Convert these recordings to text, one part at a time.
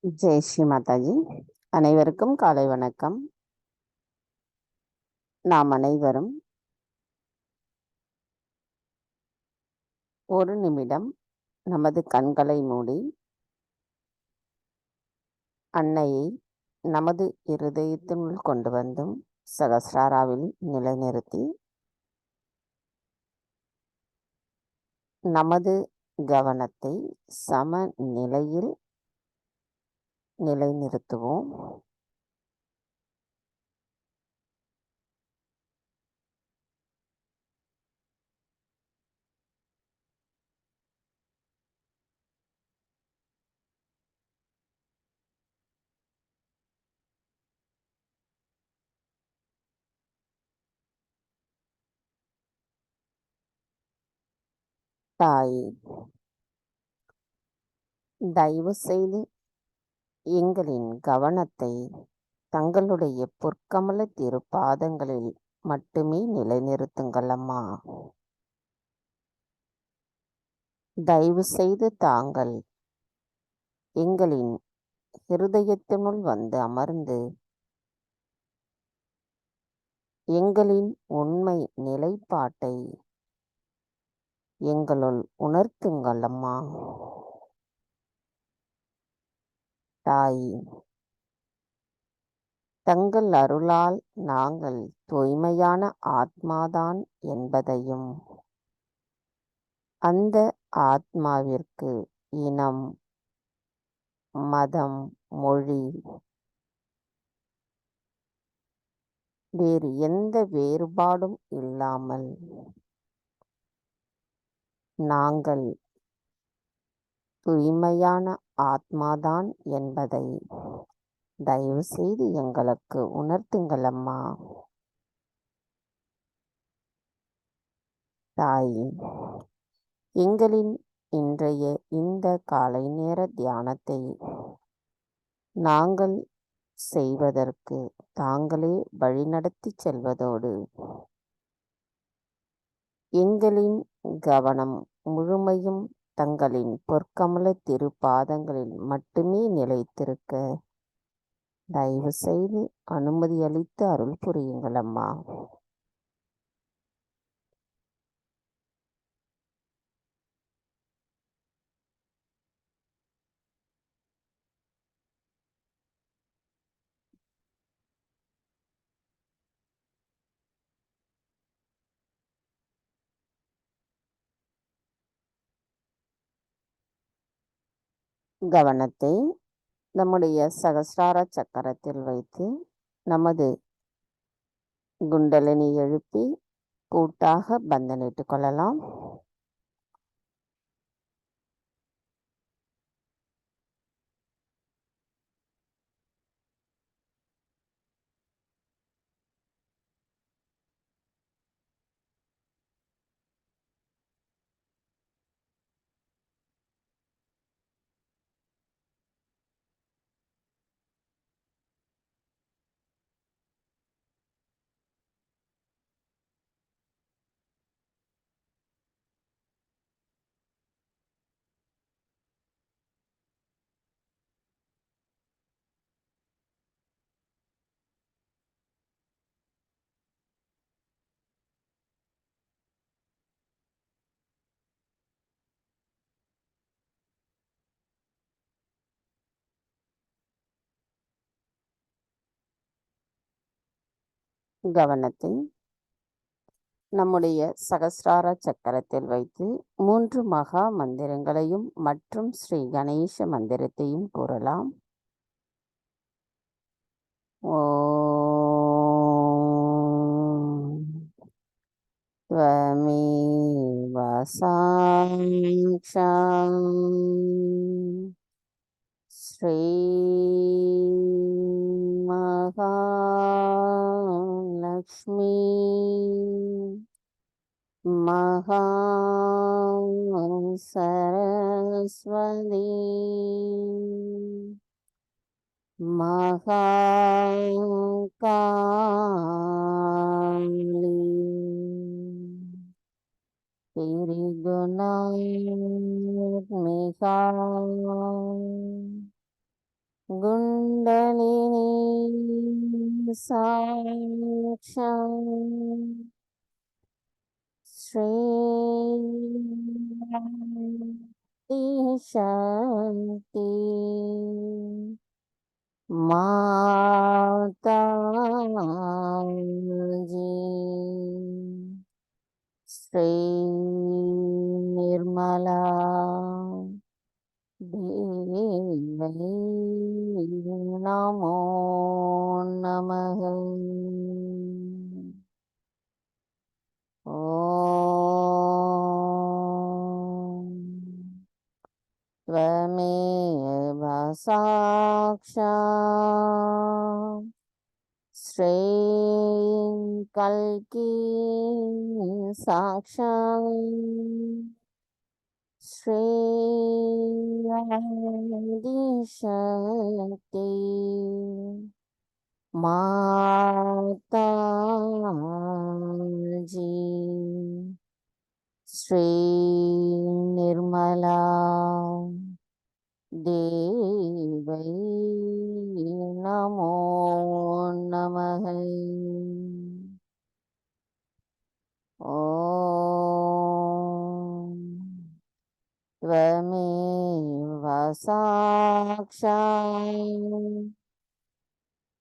ஜெய் ஸ்ரீ மாதாஜி. அனைவருக்கும் காலை வணக்கம். நாம் அனைவரும் ஒரு நிமிடம் நமது கண்களை மூடி அன்னையை நமது இருதயத்தினுள் கொண்டு வந்தும் சகஸ்ராராவில் நிலைநிறுத்தி நமது கவனத்தை சமநிலையில் நிலைநிறுத்துவோம். தாய், தயவு செய்து எங்களின் கவனத்தை தங்களுடைய பொற்கமல திருப்பாதங்களில் மட்டுமே நிலைநிறுத்துங்கள் அம்மா. தயவு செய்து தாங்கள் எங்களின் இருதயத்தினுள் வந்து அமர்ந்து எங்களின் உண்மை நிலைப்பாட்டை எங்களுள் உணர்த்துங்கள் அம்மா. தாய், தங்கள் அருளால் நாங்கள் தூய்மையான ஆத்மாதான் என்பதையும் அந்த ஆத்மாவிற்கு இனம், மதம், மொழி, வேறு எந்த வேறுபாடும் இல்லாமல் நாங்கள் தூய்மையான ஆத்மாதான் என்பதை தயவு செய்து எங்களுக்கு உணர்த்துங்கள் அம்மா. தாய், எங்களின் இன்றைய இந்த காலை நேர தியானத்தை நாங்கள் செய்வதற்கு தாங்களே வழிநடத்தி செல்வதோடு எங்களின் கவனம் முழுமையும் தங்களின் பொற்கமல திருப்பாதங்களில் மட்டுமே நிலைத்திருக்க தயவு செய்து அனுமதி அளித்து அருள் புரியுங்கள் அம்மா. கவனத்தை நம்முடைய சகஸ்ரார சக்கரத்தில் வைத்து நமது குண்டலினி எழுப்பி கூட்டாக பந்தனிட்டுக் கொள்ளலாம். கவனத்தை நம்முடைய சகஸ்ரார சக்கரத்தில் வைத்து 3 மகா மந்திரங்களையும் மற்றும் ஸ்ரீ கணேச மந்திரத்தையும் கூறலாம். ஓம் त्वमेव साक्षात् श्री महालक्ष्मी महासरस्वती महाकाली त्रिगुणात्मिका साक्षात् श्रीशक्ति माता जी श्री निर्मला देवी नमो नमः। ॐ त्वमेव साक्षात् श्रीकल्की साक्षात् श्रीआदिशक्ति माता जी श्री निर्मला देवी नमो नमः। ॐ त्वमेव साक्षात्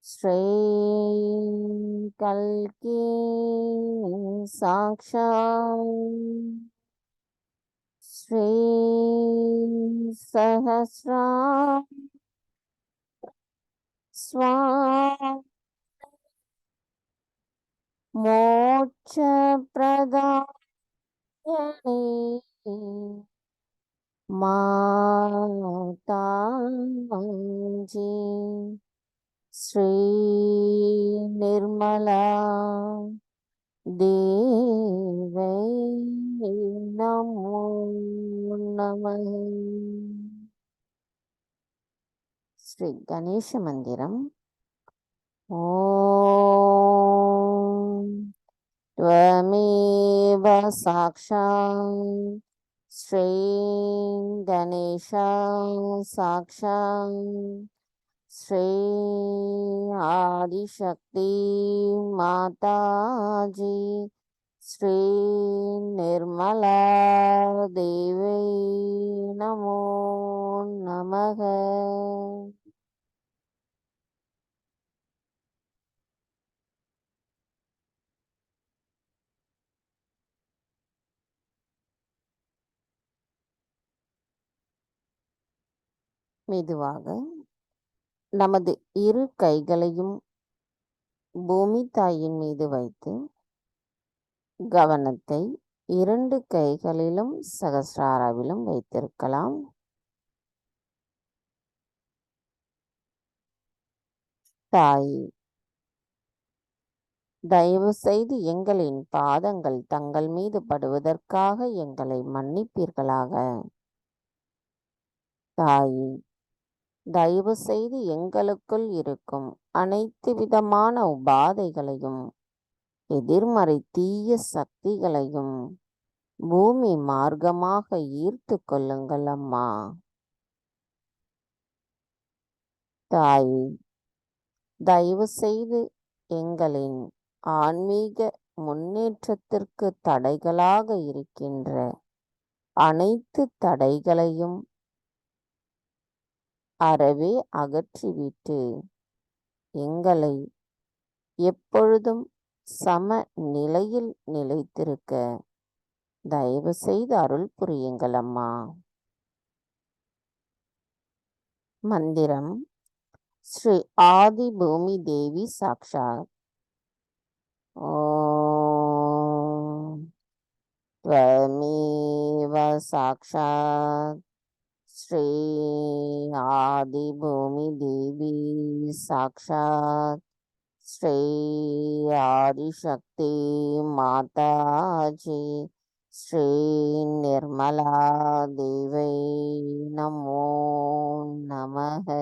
श्रीकल्की साक्षात् श्री सहस्रा स्वामी मोक्ष प्रदायिनी माता जी श्री निर्मला देवी नमो नमः। श्री गणेश मंदिरम। ओम त्वमेव साक्षात् श्री गणेश साक्षात् श्री आदिशक्ति माता जी श्री निर्मला देवी नमो नमः। மெதுவாக நமது இரு கைகளையும் பூமி தாயின் மீது வைத்து கவனத்தை இரண்டு கைகளிலும் சகஸ்ராராவிலும் வைத்திருக்கலாம். தாய், தயவு செய்து எங்களின் பாதங்கள் தங்கள் மீது படுவதற்காக எங்களை மன்னிப்பீர்களாக. தாய், தயவு செய்து எங்களுக்குள் இருக்கும் அனைத்து விதமான உபாதைகளையும் எதிர்மறை தீய சக்திகளையும் பூமி மார்க்கமாக ஈர்த்து கொள்ளுங்கள் அம்மா. தாய், தயவு செய்து எங்களின் ஆன்மீக முன்னேற்றத்திற்கு தடைகளாக இருக்கின்ற அனைத்து தடைகளையும் அறவே அகற்றிவிட்டு எங்களை எப்பொழுதும் சம நிலையில் நிலைத்திருக்க தயவு செய்து அருள் புரியுங்கள் அம்மா. மந்திரம். ஸ்ரீ ஆதி பூமி தேவி சாக்ஷாத். ஓம் त्वमेव साक्षात् श्री आदि भूमि देवी साक्षात् श्री आदिशक्ति माता जी श्री निर्मला देवी नमो नमः।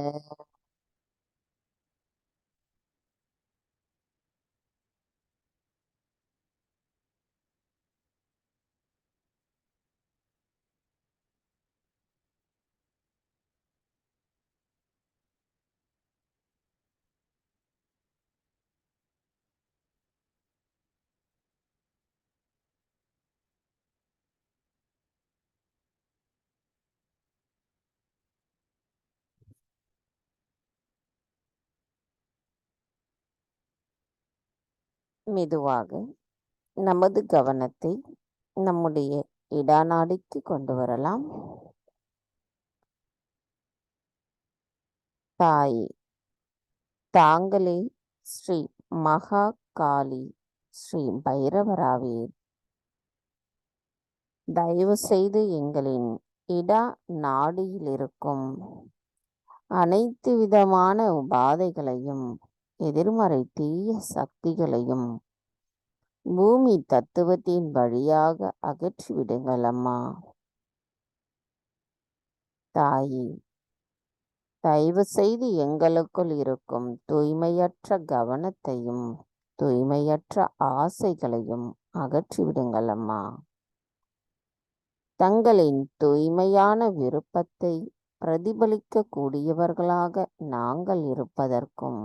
மெதுவாக நமது கவனத்தை நம்முடைய இடாநாடிக்கு கொண்டு வரலாம். தாயே, தாங்களே ஸ்ரீ மகா காளி ஸ்ரீ பைரவராவீர். தயவு செய்து எங்களின் இடா நாடியில் இருக்கும் அனைத்து விதமான உபாதைகளையும் எதிர்மறை தீய சக்திகளையும் பூமி தத்துவத்தின் வழியாக அகற்றிவிடுங்கள் அம்மா. தாயே, தயவு செய்து எங்களுக்குள் இருக்கும் தூய்மையற்ற கவனத்தையும் தூய்மையற்ற ஆசைகளையும் அகற்றிவிடுங்கள் அம்மா. தங்களின் தூய்மையான விருப்பத்தை பிரதிபலிக்க கூடியவர்களாக நாங்கள் இருப்பதற்கும்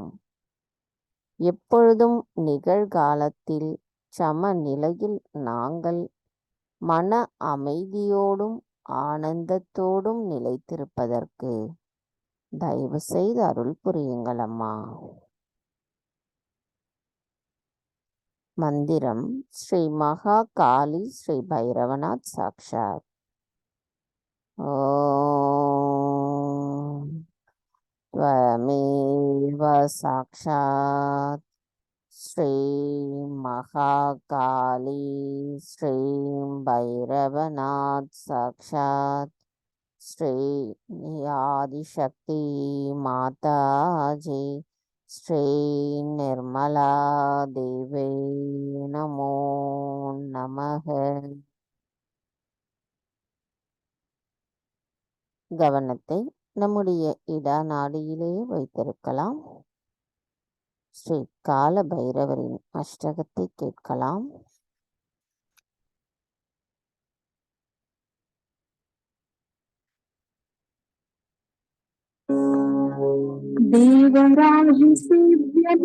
எப்பொழுதும் நிகழ்காலத்தில் சமநிலையில் நாங்கள் மன அமைதியோடும் ஆனந்தத்தோடும் நிலைத்திருப்பதற்கு தயவு செய்து அருள் புரியுங்கள் அம்மா. மந்திரம் ஸ்ரீ மகா காளி ஸ்ரீ பைரவநாத் சாக்ஷாத். ஓம் त्वमेव साक्षात् श्री महाकाली श्री भैरवनाथ साक्षात् श्री आदिशक्ति माता जी श्री निर्मला देवी नमो नमः. கவனத்தை நம்முடைய இடா நாடியிலே வைத்திருக்கலாம். ஸ்ரீ கால பைரவரின் அஷ்டகத்தை கேட்கலாம். देवराज सेव्य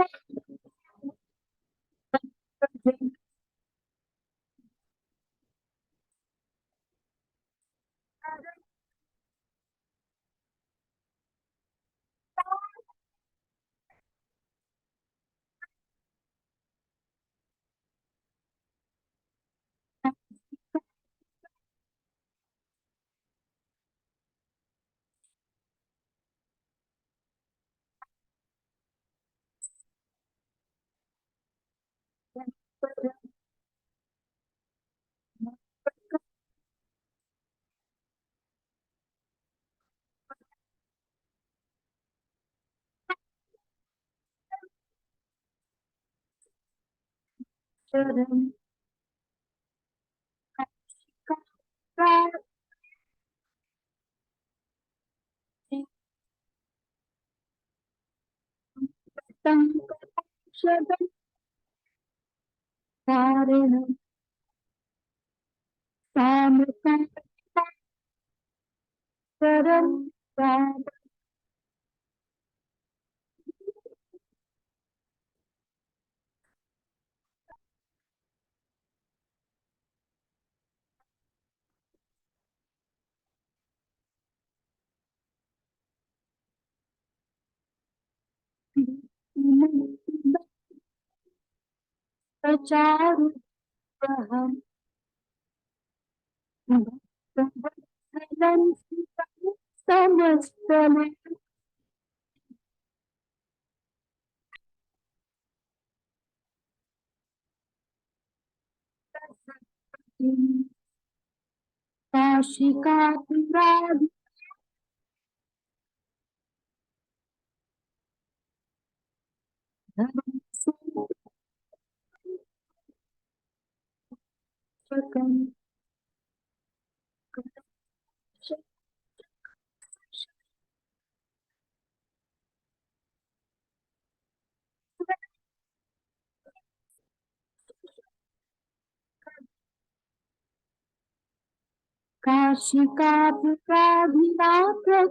काशिकाधिनाथ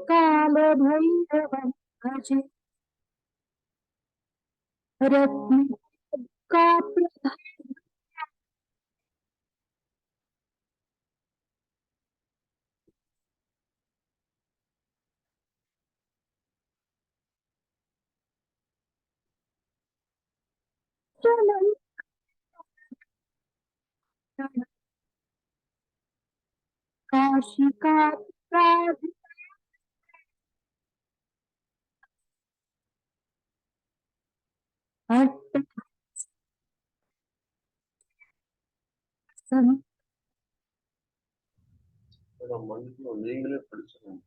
काल भैरवं भजे रत्न का प्रधान काशिका நீங்களே படிச்சுக்கணும்.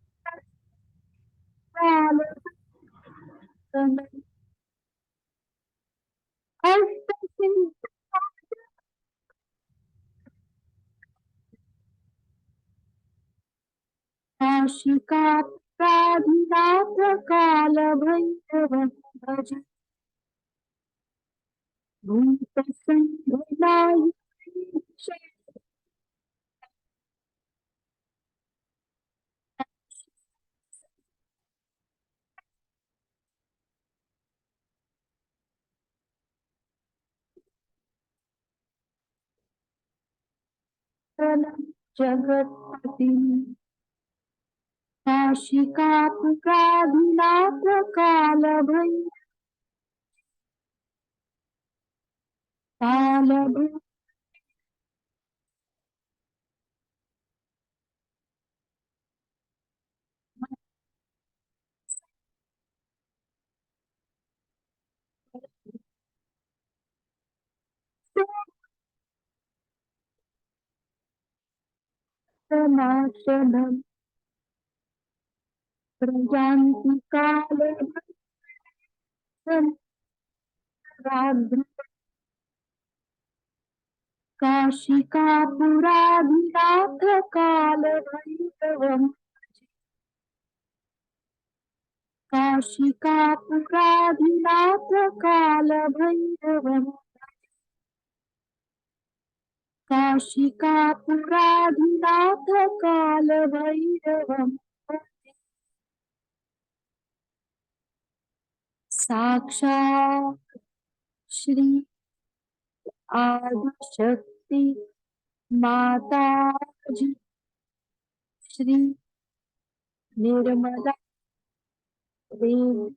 काशिका प्राधिनाथ काल भैरव भज भूत संघनाय जगत्पति काशिका प्राधिनाथ काल भैरव नाशनम प्रजान्ति काल काशिका पुराधिनाथ काल भैरवम् काशिका पुराधिनाथ काल भैरवम् काशिका पुराधिनाथ काल भैरवम् साक्षात् श्री आदिशक्ति माता जी श्री निर्मला देवी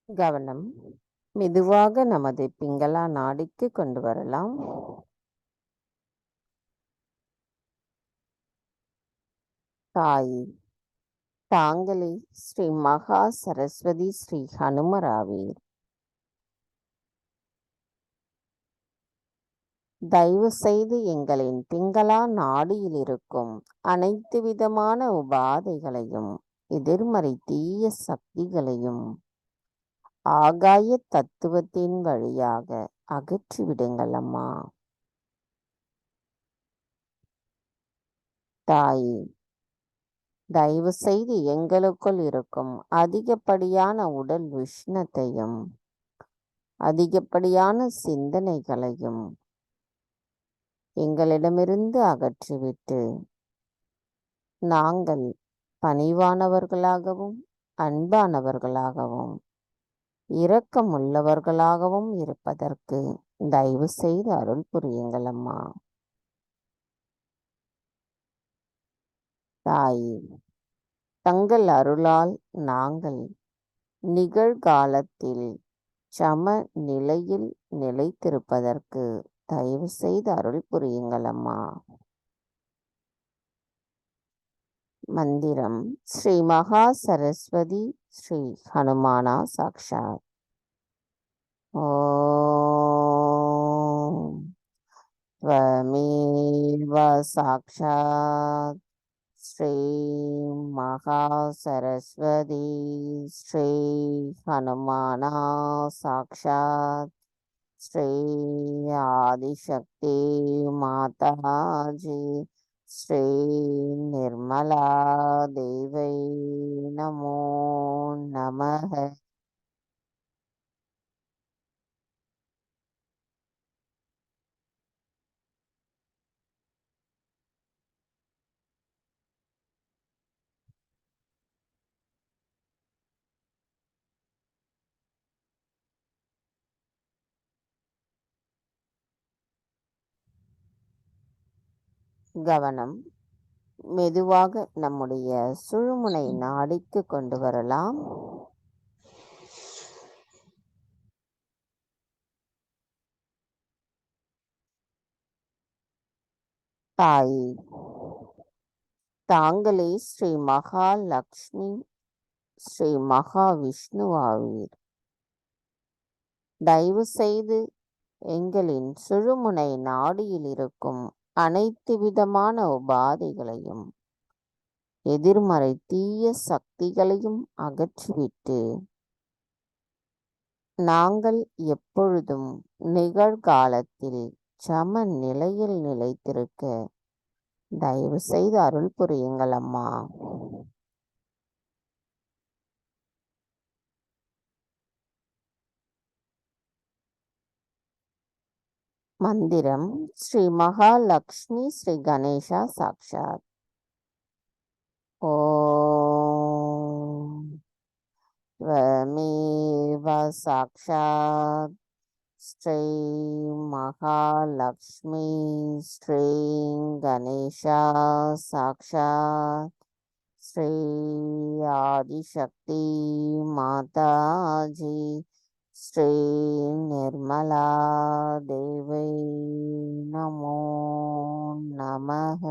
கவனம் மெதுவாக நமது பிங்களா நாடிக்கு கொண்டு வரலாம். தாய், தாங்களே ஸ்ரீ மகா சரஸ்வதி ஸ்ரீ ஹனுமராவீர். தயவு செய்து எங்களின் பிங்களா நாடியில் இருக்கும் அனைத்து விதமான உபாதைகளையும் எதிர்மறை தீய சக்திகளையும் ஆகாய தத்துவத்தின் வழியாக அகற்றிவிடுங்கள் அம்மா. தாயே, தயவு செய்து எங்களுக்குள் இருக்கும் அதிகப்படியான உடல் உஷ்ணத்தையும் அதிகப்படியான சிந்தனைகளையும் எங்களிடமிருந்து அகற்றிவிட்டு நாங்கள் பணிவானவர்களாகவும் அன்பானவர்களாகவும் இரக்கமுள்ளவர்களாகவும் இருப்பதற்கு தயவு செய்து அருள் புரியுங்கள் அம்மா. தாயே, தங்கள் அருளால் நாங்கள் நிகழ்காலத்தில் சம நிலையில் நிலைத்திருப்பதற்கு தயவு செய்து அருள் புரியுங்கள் அம்மா. மந்திரம் ஸ்ரீ மகா சரஸ்வதி ஸ்ரீ ஹனுமானா சாக்ஷாத். ஓம் त्वमेव साक्षात् श्री महासरस्वती श्री हनुमाना साक्षात् श्री आदिशक्ति माताजी श्री निर्मला देवी नमो नमः. கவனம் மெதுவாக நம்முடைய சுழுமுனை நாடிக்கு கொண்டு வரலாம். தாயே, தாங்களே ஸ்ரீ மகாலட்சுமி ஸ்ரீ மகாவிஷ்ணுவாவீர். தயவு செய்து எங்களின் சுழுமுனை நாடியில் இருக்கும் அனைத்து விதமான உபாதைகளையும் எதிர்மறை தீய சக்திகளையும் அகற்றிவிட்டு நாங்கள் எப்பொழுதும் நிகழ்காலத்தில் சம நிலையில் நிலைத்திருக்க தயவு செய்து அருள் புரியுங்கள் அம்மா. மந்திரம் ஸ்ரீ மகாலட்சுமி ஸ்ரீ கணேசா சாக்ஷாத். ஓம் त्वमेव साक्षात् श्री महालक्ष्मी श्री गणेशा साक्षात् श्री आदिशक्ति माताजी श्री निर्मला देवी नमो नमः.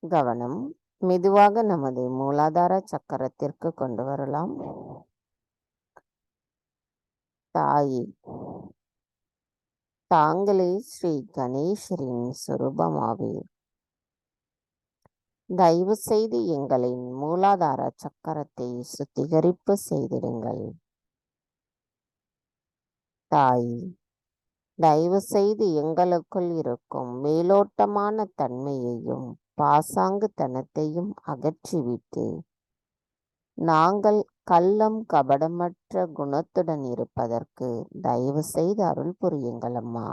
கவனம் மெதுவாக நமது மூலாதார சக்கரத்திற்கு கொண்டு வரலாம். தாயே, தாங்களே ஸ்ரீ கணேசரின் சொரூபமாவீர். தயவு செய்து எங்களின் மூலாதார சக்கரத்தை சுத்திகரிப்பு செய்திடுங்கள். தாயே, தயவு செய்து எங்களுக்குள் இருக்கும் மேலோட்டமான தன்மையையும் பாசாங்குத்தனத்தையும் அகற்றிவிட்டு நாங்கள் கள்ளம் கபடமற்ற குணத்துடன் இருப்பதற்கு தயவு செய்து அருள் புரியுங்கள் அம்மா.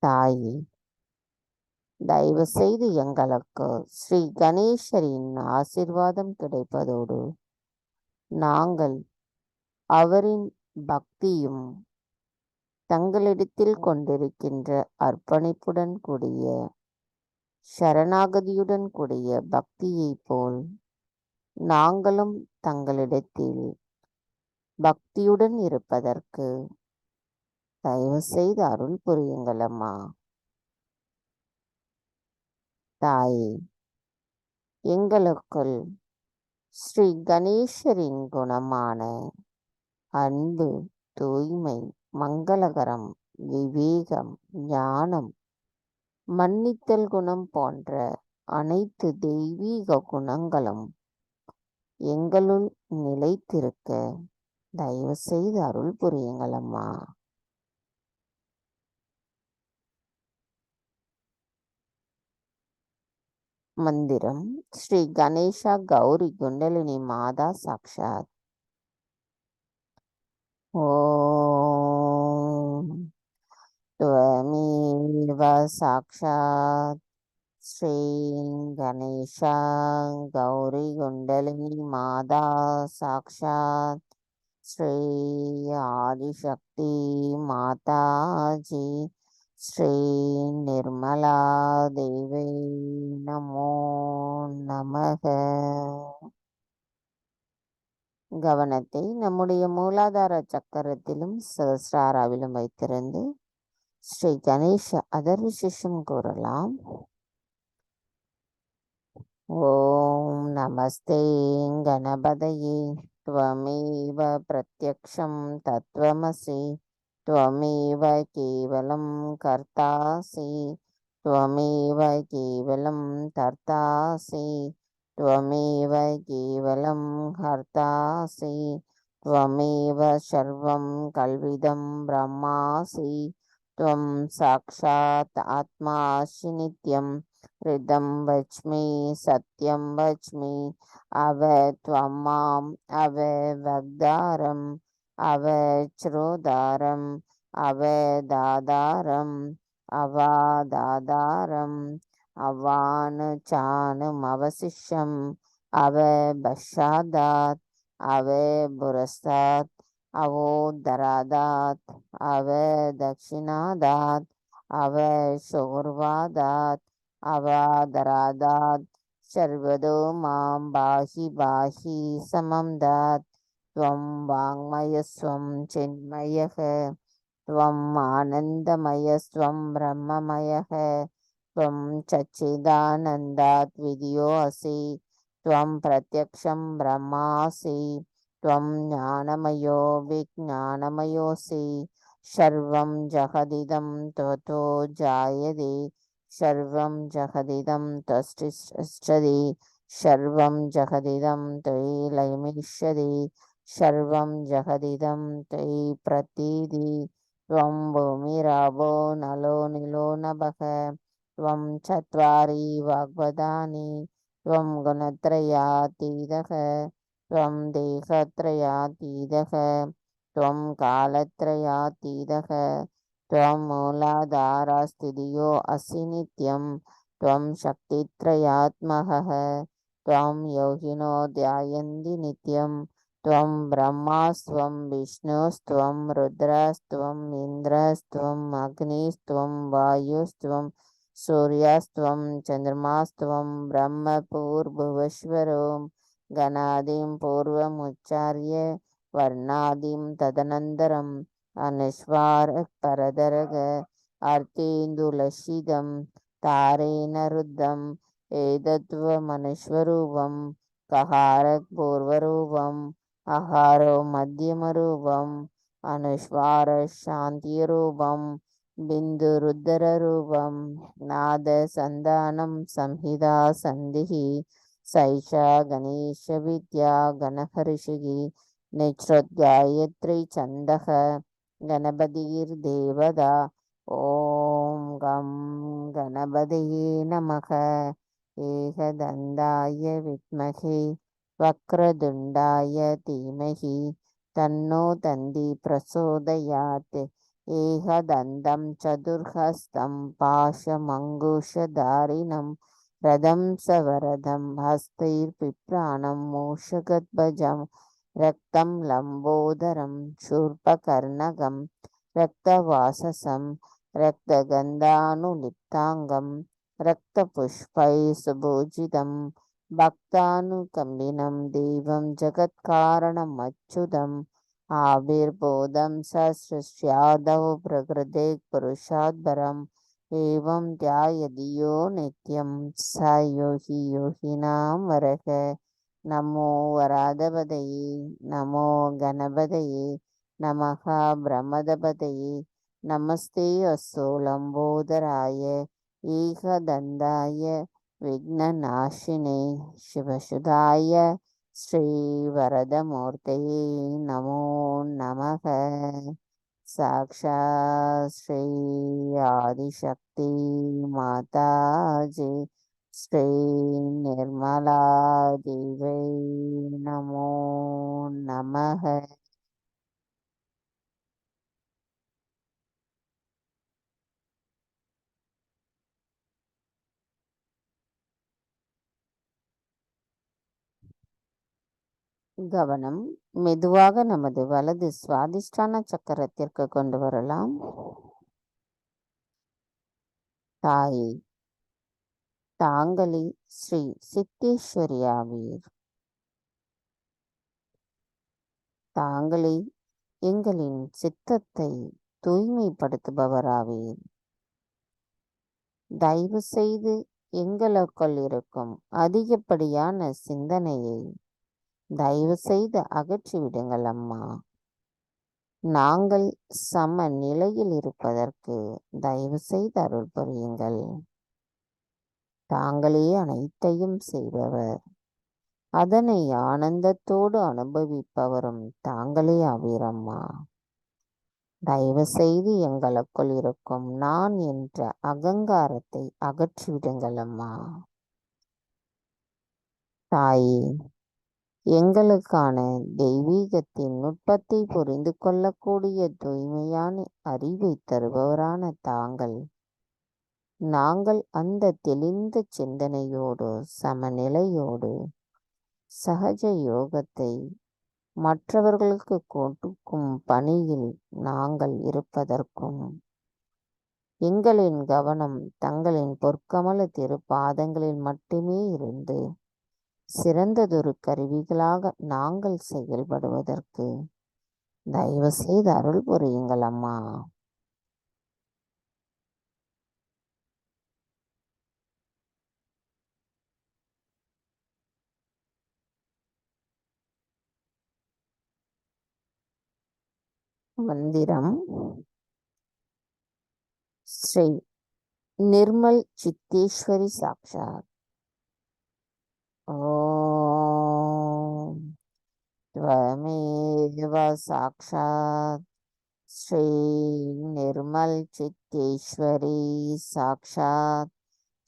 தாயே, தயவு செய்து எங்களுக்கு ஸ்ரீ கணேசரின் ஆசீர்வாதம் கிடைப்பதோடு நாங்கள் அவரின் பக்தியும் தங்களிடத்தில் கொண்டிருக்கின்ற அர்ப்பணிப்புடன் கூடிய சரணாகதியுடன் கூடிய பக்தியை போல் நாங்களும் தங்களிடத்தில் பக்தியுடன் இருப்பதற்கு தயவு செய்து அருள் புரியுங்கள் அம்மா. தாயே, எங்களுக்குள் ஸ்ரீ கணேசரின் குணமான அன்பு, தூய்மை, மங்களகரம், விவேகம், ஞானம், மன்னித்தல் குணம் போன்ற அனைத்து தெய்வீக குணங்களும் எங்களுள் நிலைத்திருக்க தயவு செய்து அருள் புரியுங்கள் அம்மா. மந்திரம் ஸ்ரீ கணேசா கௌரி குண்டலினி மாதா சாக்ஷாத். ஓம் त्वमेव साक्षात् श्री गणेशा गौरी कुंडलिनी माता साक्षात् श्री आदिशक्ति माताजी श्री निर्मला देवी नमो नमः. கவனத்தை நம்முடைய மூலாதார சக்கரத்திலும் சஹஸ்ராராவிலும் வைத்திருந்து ஸ்ரீ கணேச அதர்விசேஷம் கூறலாம். ஓம் நமஸ்தே கணபதயே त्वमेव प्रत्यक्षं तत्त्वमसि त्वमेव केवलं कर्तासि त्वमेव केवलं कर्तासि त्वमेव केवलं हर्तासि त्वमेव सर्वं कल्विदं ब्रह्मासि त्वं साक्षात् आत्मासि नित्यं ரிதம் வச்மி சத்யம் வச்மி அவ த்வம் மாம் அவ வக்தாரம் அவ ஸ்ரோதாரம் அவ தாதாரம் அவாதாதாரம் அவானு சானும் அவசிஷம் அவ பஷாதாத் அவ புரஸ்தாத் அவோதராதாத் அவ தக்ஷிணாதாத் அவ ஷோர்வாதாத் அவாதராதாத் சர்வதோ மாம் பாஹி பாஹி சமம் தாத் துவம் வாங்மயஸ்வம் சின்மயः त्वम् आनन्दमयस्त्वं ब्रह्ममयः त्वं सच्चिदानन्दात् विद्योऽसि त्वं प्रत्यक्षं ब्रह्मासि त्वं ज्ञानमयो विज्ञानमयोऽसि सर्वं जगदिदं त्वतो जायते सर्वं जगदिदं त्वष्टिष्ठति सर्वं जगदिदं त्वयि लयमिष्यति सर्वं जगदिदं त्वयि प्रतीति त्वं भूमिरावो नलो नीलो नभः त्वं चत्वारि वाग्वदानि त्वं गुणत्रयातीतः त्वं देहत्रयातीतः त्वं कालत्रयातीतः त्वं मूलाधारस्थितियो असि नित्यं त्वं शक्तित्रयात्मकः त्वं योगिनो ध्यायन्ति नित्यं त्वं ब्रह्मास्त्वं विष्णुस्त्वं रुद्रस्त्वम् इन्द्रस्त्वम् अग्निस्त्वं वायुस्त्वं सूर्यस्त्वं चन्द्रमास्त्वं ब्रह्मपूर्भुवस्वरो गणादिं पूर्वमुच्चार्य वर्णादिं तदनन्तरम् अनुस्वार परदर्ग अर्तेन्दुलसितं तारेण रुद्धम् एतत्त्वमनुस्वरूपं कहारक पूर्वरूपम् आहारो मध्यमरूपम् अनुस्वार शान्तिरूपं बिन्दुरुद्ररूपं नादसन्धानं संहिता सन्धिः सैषा गणेशविद्या गणहर्षिः निश्रुतगायत्री छन्दः गणपतिर्देवता ॐ गं गणपतये नमः एकदन्ताय विद्महे वक्रतुण्डाय धीमहि तन्नो दन्ति प्रचोदयात् एकदन्तं चतुर्हस्तं पाशमङ्कुशधारिणं रथं सवरदं हस्तैर्बिभ्राणं मूषकध्वजं रक्तं लम्बोदरं शूर्पकर्णकं रक्तवाससं रक्तगन्धानुलिप्ताङ्गं रक्तपुष्पैः सुभूषितं भक्तानुकम्पिनं देवं जगत्कारणमच्युतम् आविर्बोधं सहस्रस्यादौ प्रकृते पुरुषात् परम् एवं ध्यायति यो नित्यं स योगी योगिनां वरः नमो वराधपतये नमो गणपतये नमः ब्रह्मदपतये नमस्ते अस्तु लम्बोदराय एकदन्ताय विघ्ननाशिने शिवसुधाय श्रीवरदमूर्तये नमो नमः साक्षात् श्री आदिशक्ति माताजी श्री निर्मला देवी नमो नमः கவனம் மெதுவாக நமது வலது சுவாதிஷ்டான சக்கரத்திற்கு கொண்டு வரலாம். தாயே, தாங்களே ஸ்ரீ சித்தேஸ்வரி ஆவீர். தாங்களே எங்களின் சித்தத்தை தூய்மைப்படுத்துபவராவீர். தயவு செய்து எங்களுக்குள் இருக்கும் அதிகப்படியான சிந்தனையை தயவு செய்து அகற்றிவிடுங்கள் அம்மா. நாங்கள் சம நிலையில் இருப்பதற்கு தயவு செய்து அருள் புரியுங்கள். தாங்களே அனைத்தையும் செய்பவர், அதனை ஆனந்தத்தோடு அனுபவிப்பவரும் தாங்களே ஆவீரம்மா. தயவு செய்து எங்களுக்குள் இருக்கும் நான் என்ற அகங்காரத்தை அகற்றிவிடுங்கள் அம்மா. தாயே, எங்களுக்கான தெய்வீகத்தின் நுட்பத்தை புரிந்து கொள்ளக்கூடிய தூய்மையான அறிவை தருபவரான தாங்கள், நாங்கள் அந்த தெளிந்த சிந்தனையோடு சமநிலையோடு சகஜ யோகத்தை மற்றவர்களுக்கு கொடுக்கும் பணியில் நாங்கள் இருப்பதற்கும், எங்களின் கவனம் தங்களின் பொற்கமல திருப்பாதங்களில் மட்டுமே இருந்து சிறந்ததொரு கருவிகளாக நாங்கள் செயல்படுவதற்கு தயவு செய்து அருள் புரியுங்கள் அம்மா. மந்திரம் ஸ்ரீ நிர்மல் சித்தேஸ்வரி சாக்ஷாத். ஓம் त्वमेव साक्षात् श्री निर्मल चित्तेश्वरी साक्षात्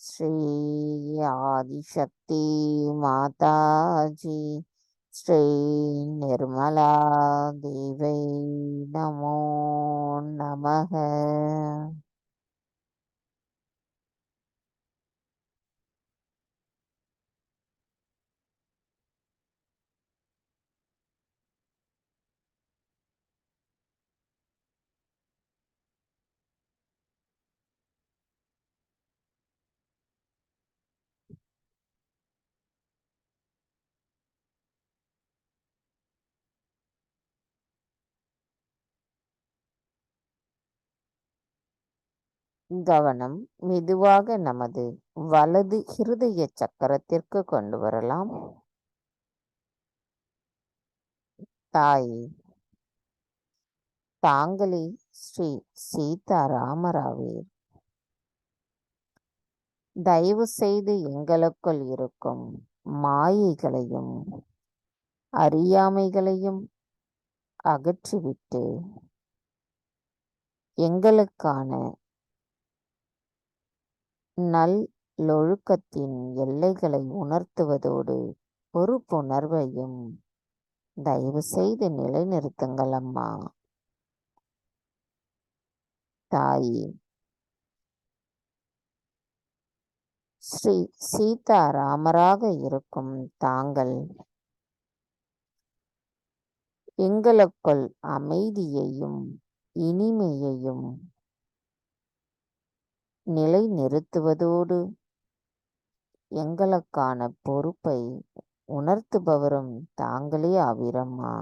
श्री आदिशक्ति माता जी श्री निर्मला देवी नमो नमः. கவனம் மெதுவாக நமது வலது ஹிருதய சக்கரத்திற்கு கொண்டு வரலாம். தாயே, தாங்களே ஸ்ரீ சீதாராமராவீர். தயவு செய்து எங்களுக்குள் இருக்கும் மாயைகளையும் அறியாமைகளையும் அகற்றிவிட்டு எங்களுக்கான நல்லொழுக்கத்தின் எல்லைகளை உணர்த்துவதோடு பொறுப்புணர்வையும் தயவு செய்து நிலைநிறுத்துங்கள் அம்மா. தாயே, ஸ்ரீ சீதாராமராக இருக்கும் தாங்கள் எங்களுக்குள் அமைதியையும் இனிமையையும் நிலைநிறுத்துவதோடு எங்களுக்கான பொறுப்பை உணர்த்துபவரும் தாங்களே ஆவீரம்மா.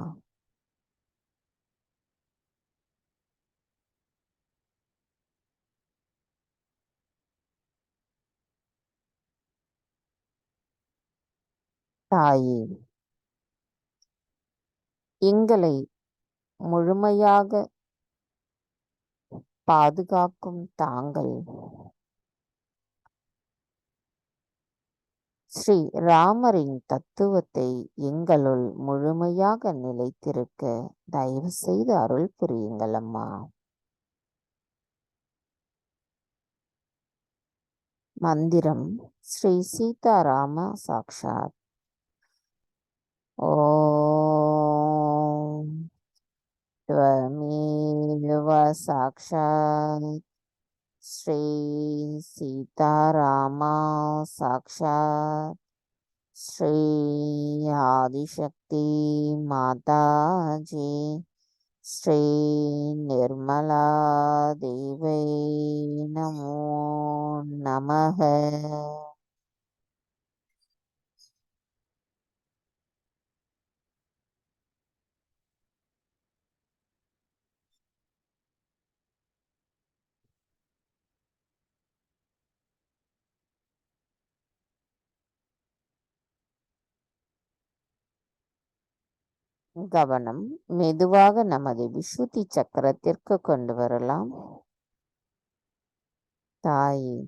தாயே, எங்களை முழுமையாக பாதுகாக்கும் தாங்கள் ஸ்ரீ ராமரின் தத்துவத்தை எங்களுள் முழுமையாக நிலைத்திருக்க தயவு செய்து அருள் புரியுங்கள் அம்மா. மந்திரம் ஸ்ரீ சீதாராம சாக்ஷாத். ஓம் त्वमेव साक्षात् श्री सीतारामा साक्षात् श्री आदिशक्ति माता जी श्री निर्मला देवी नमो नमः. கவனம் மெதுவாக நமது விசுத்தி சக்கரத்திற்கு கொண்டு வரலாம். தாயே,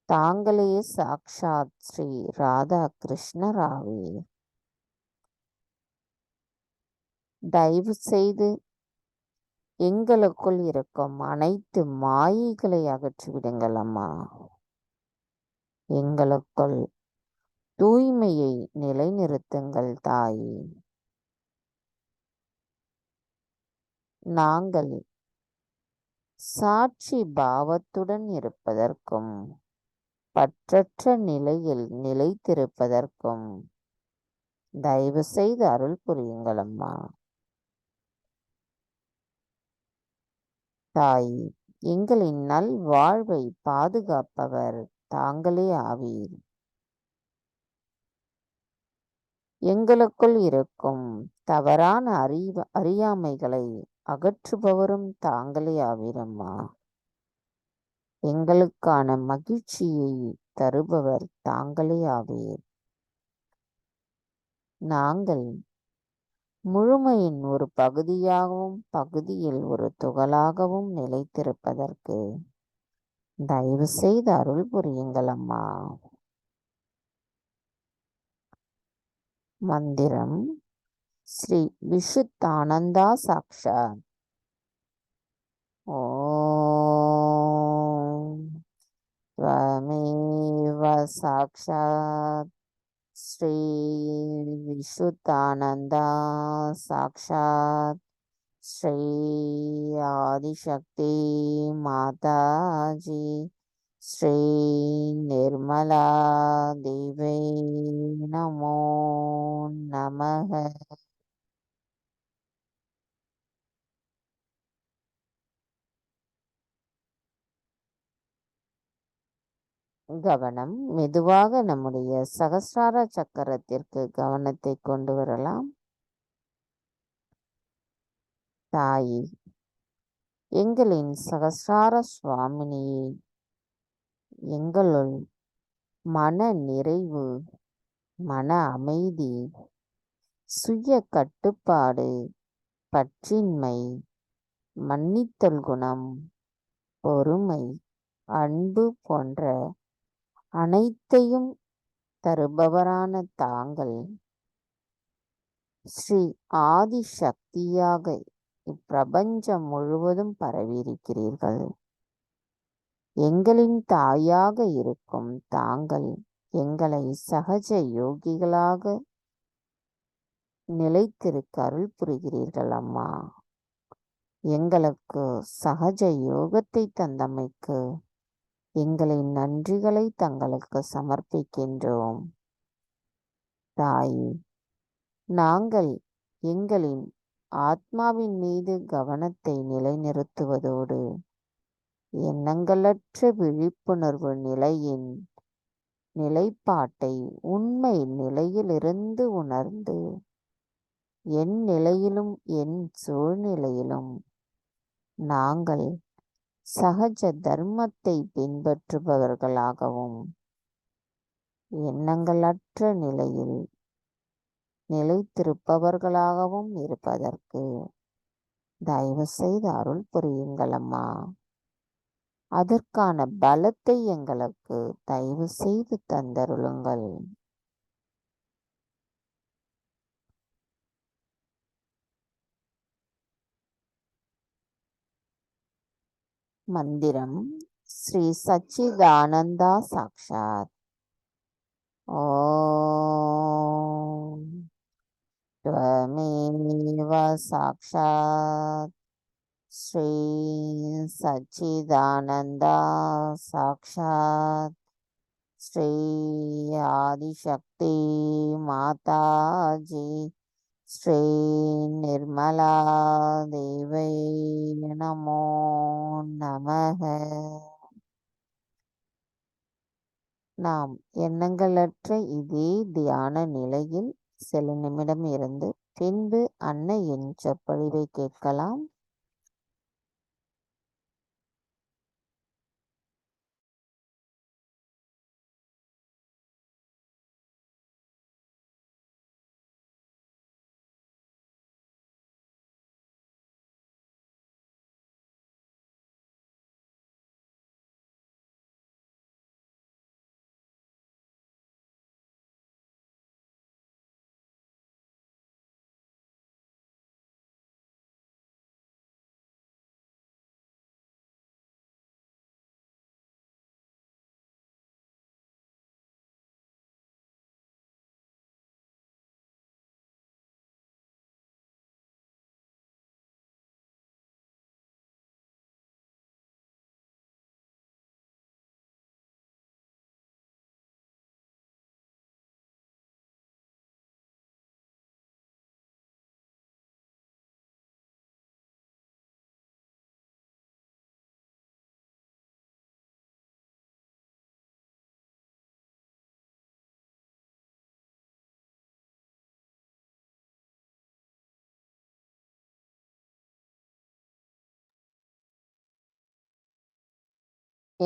தாங்களே சாக்ஷாத் ஸ்ரீ ராதா கிருஷ்ணராவே. தயவு செய்து எங்களுக்குள் இருக்கும் அனைத்து மாயைகளை அகற்றிவிடுங்கள் அம்மா. எங்களுக்குள் தூய்மையை நிலைநிறுத்துங்கள் தாயே. நாங்கள் சாட்சி பாவத்துடன் இருப்பதற்கும் பற்றற்ற நிலையில் நிலைத்திருப்பதற்கும் தயவு செய்து அருள் புரியுங்கள் அம்மா. தாய், எங்களின் நல் வாழ்வை பாதுகாப்பவர் தாங்களே ஆவீர். எங்களுக்குள் இருக்கும் தவறான அறியாமைகளை அகற்றுபவரும் தாங்களே ஆவீரம்மா. எங்களுக்கான மகிழ்ச்சியை தருபவர் தாங்களே ஆவீர். நாங்கள் முழுமையின் ஒரு பகுதியாகவும் பகுதியில் ஒரு துகளாகவும் நிலைத்திருப்பதற்கு தயவு செய்து அருள் புரியுங்கள் அம்மா. மந்திரம் ஸ்ரீ விஷுத்தானந்தா சாக்ஷாத். ஓம் त्वमेव साक्षात् श्री विशुद्धानंदा साक्षात् श्री आदिशक्ति माता जी श्री निर्मला देवी नमो नमः. கவனம் மெதுவாக நம்முடைய சகஸ்ரார சக்கரத்திற்கு கவனத்தை கொண்டு வரலாம். தாயே, எங்களின் சகஸ்ரார சுவாமினியே, எங்களுள் மன நிறைவு, மன அமைதி, சுய கட்டுப்பாடு, பற்றின்மை, மன்னித்தல் குணம், பொறுமை, அன்பு போன்ற அனைத்தையும் தருபவரான தாங்கள் ஸ்ரீ ஆதி சக்தியாக இப்பிரபஞ்சம் முழுவதும் பரவியிருக்கிறீர்கள். எங்களின் தாயாக இருக்கும் தாங்கள் எங்களை சகஜ யோகிகளாக நிலைத்திருக்க அருள் புரிகிறீர்கள் அம்மா. எங்களுக்கு சகஜ யோகத்தை தந்தமைக்கு எங்களின் நன்றிகளை தங்களுக்கு சமர்ப்பிக்கின்றோம். தாயே, நாங்கள் எங்களின் ஆத்மாவின் மீது கவனத்தை நிலைநிறுத்துவதோடு எண்ணங்களற்ற விழிப்புணர்வு நிலையின் நிலைப்பாட்டை உண்மை நிலையிலிருந்து உணர்ந்து என் நிலையிலும் என் சூழ்நிலையிலும் நாங்கள் சகஜ தர்மத்தை பின்பற்றுபவர்களாகவும் எண்ணங்களற்ற நிலையில் நிலைத்திருப்பவர்களாகவும் இருப்பதற்கு தயவு செய்து அருள் புரியுங்கள் அம்மா. அதற்கான பலத்தை எங்களுக்கு தயவு செய்து தந்தருளுங்கள். மந்திரம் ஸ்ரீ சச்சிதானந்தா சாக்ஷாத். ஓம் त्वमेव साक्षात् श्री सच्चिदानंदा साक्षात् श्री आदिशक्ति माता जी श्री निर्मला देवी नमो नमः. நாம் எண்ணங்களற்ற இதே தியான நிலையில் சில நிமிடம் இருந்து பின்பு அன்னையின் சொற்பொழிவை கேட்கலாம்.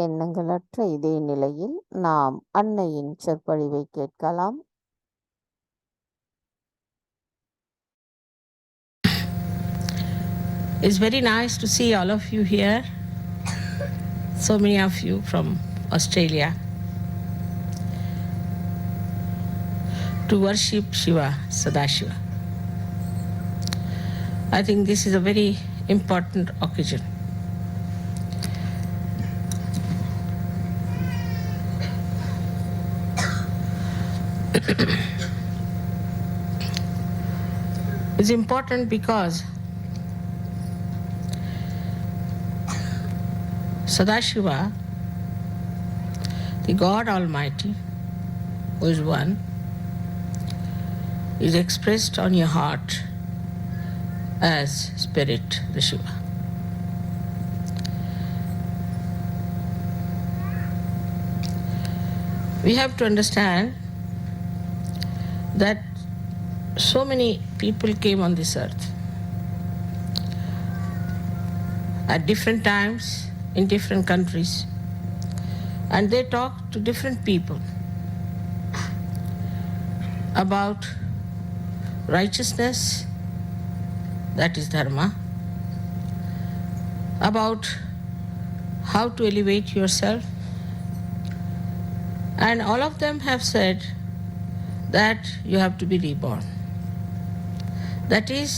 எண்ணங்களற்ற இதே நிலையில் நாம் அன்னையின் சொற்பொழிவை கேட்கலாம். It's very nice to see all of you here, so many of you from Australia, to worship Shiva, Sadashiva. I think this is a very important occasion. It's important because Sadashiva, the God Almighty, who is one, is expressed on your heart as Spirit, the Shiva. We have to understand that so many people came on this earth at different times in different countries, and they talk to different people about righteousness, that is dharma, about how to elevate yourself, and all of them have said that you have to be reborn. That is,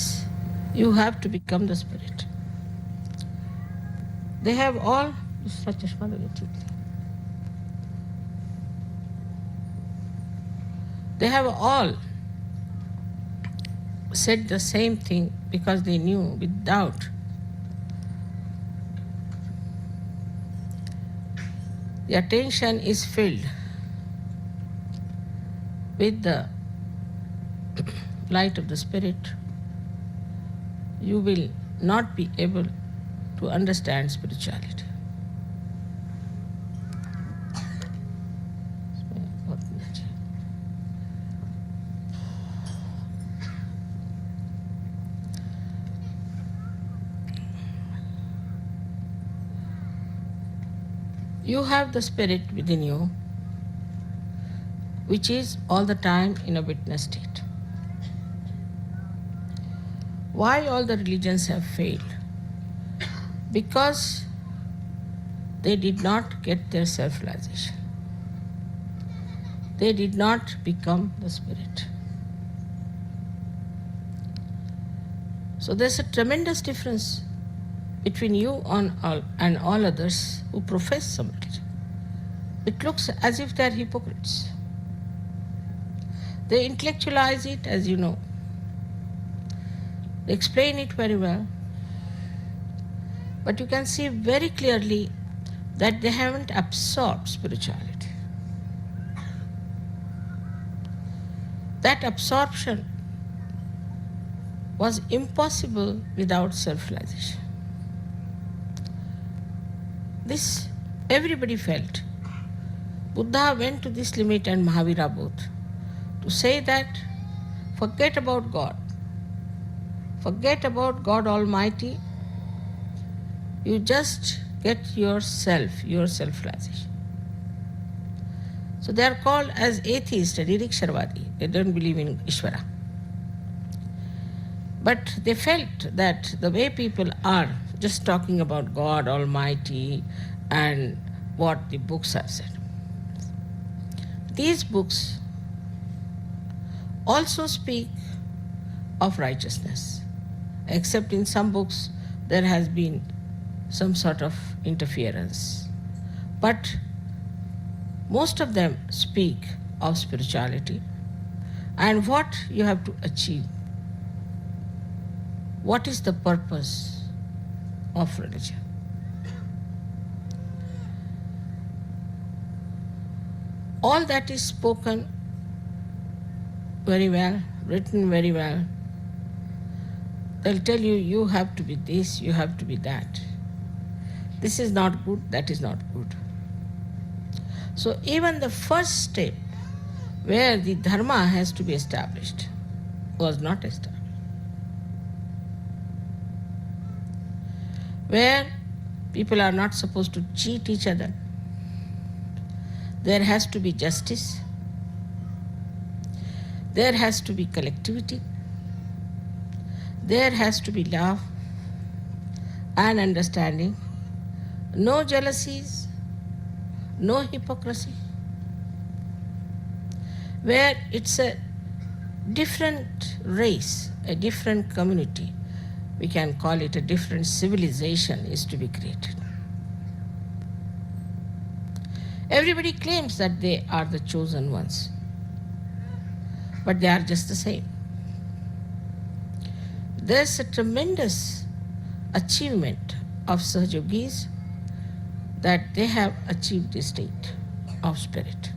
you have to become the Spirit. They have all said the same thing because they knew without the attention is filled with the light of the Spirit, you will not be able to understand spirituality. You have the Spirit within you, which is all the time in a witness state. Why all the religions have failed? Because they did not get their self-realization. They did not become the Spirit. So there's a tremendous difference between you and all others who profess some religion. It looks as if they're hypocrites. They intellectualize it, as you know. They explain it very well. But you can see very clearly that they haven't absorbed spirituality. That absorption was impossible without self-realization. This everybody felt. Buddha went to this limit and Mahavira both to say that forget about God. Forget about God Almighty. You just get your self-realization. So they are called as atheists, Nirikshravadi. They don't believe in Ishvara. But they felt that the way people are just talking about God Almighty and what the books have said. These books also speak of righteousness, except in some books there has been some sort of interference. But most of them speak of spirituality and what you have to achieve. What is the purpose of religion? All that is spoken very well, written very well. They'll tell you, you have to be this, you have to be that. This is not good, that is not good. So even the first step where the dharma has to be established was not established. Where People are not supposed to cheat each other. There has to be justice. There has to be collectivity. There has to be love and understanding. No jealousies, no hypocrisy. Where it's a different race, a different community, we can call it a different civilization is to be created. Everybody claims that they are the chosen ones, but they are just the same. There's a tremendous achievement of Sahajyogis that they have achieved a state of spirit.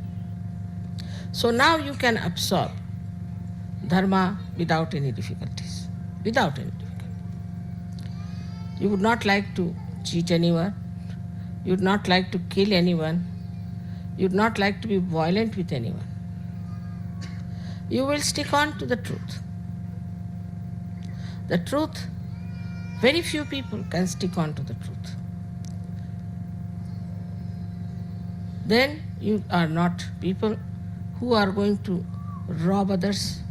So now you can absorb dharma without any difficulties. Without any difficulty. You would not like to cheat anyone. You would not like to kill anyone. You would not like to be violent with anyone. You will stick on to the truth. The truth, very few people can stick on to the truth. Then you are not people who are going to rob others.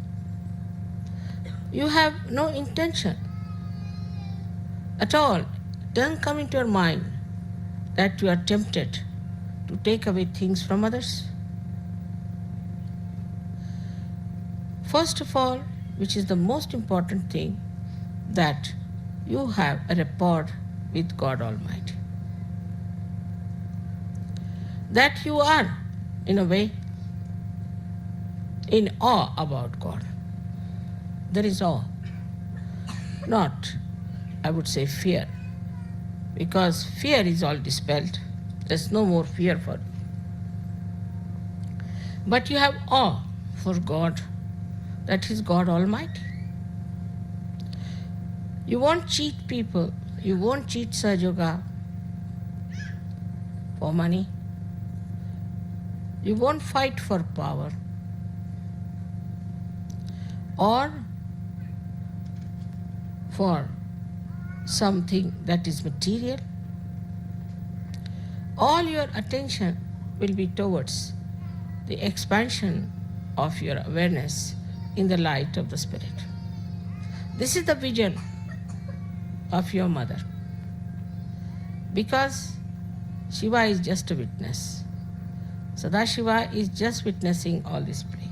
You have no intention at all. It doesn't come into your mind that you are tempted to take away things from others. First of all, which is the most important thing, that you have a rapport with God Almighty. That you are, in a way, in awe about God. There is awe. Not, I would say, fear. Because fear is all dispelled. There's no more fear for you. But you have awe for God, that is God Almighty. You won't cheat people. You won't cheat Sahajyoga for money. You won't fight for power or for something that is material. All your attention will be towards the expansion of your awareness in the light of the Spirit. This is the vision of your mother. Because Shiva is just a witness. Sadashiva is just witnessing all this play.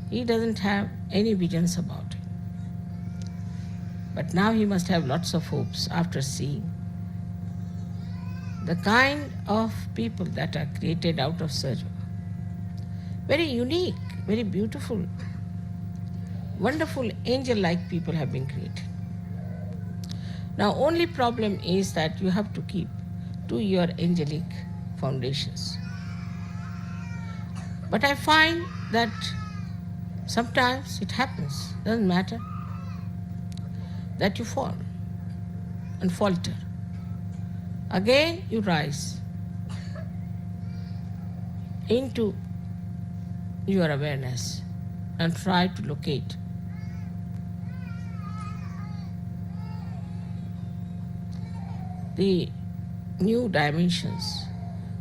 He doesn't have any visions about it. But now he must have lots of hopes after seeing the kind of people that are created out of Sahajyoga. Very unique, very beautiful, wonderful angel-like people have been created. Now only problem is that you have to keep to your angelic foundations. But I find that sometimes it happens, doesn't matter, that you fall and falter. Again you rise into your awareness and try to locate the new dimensions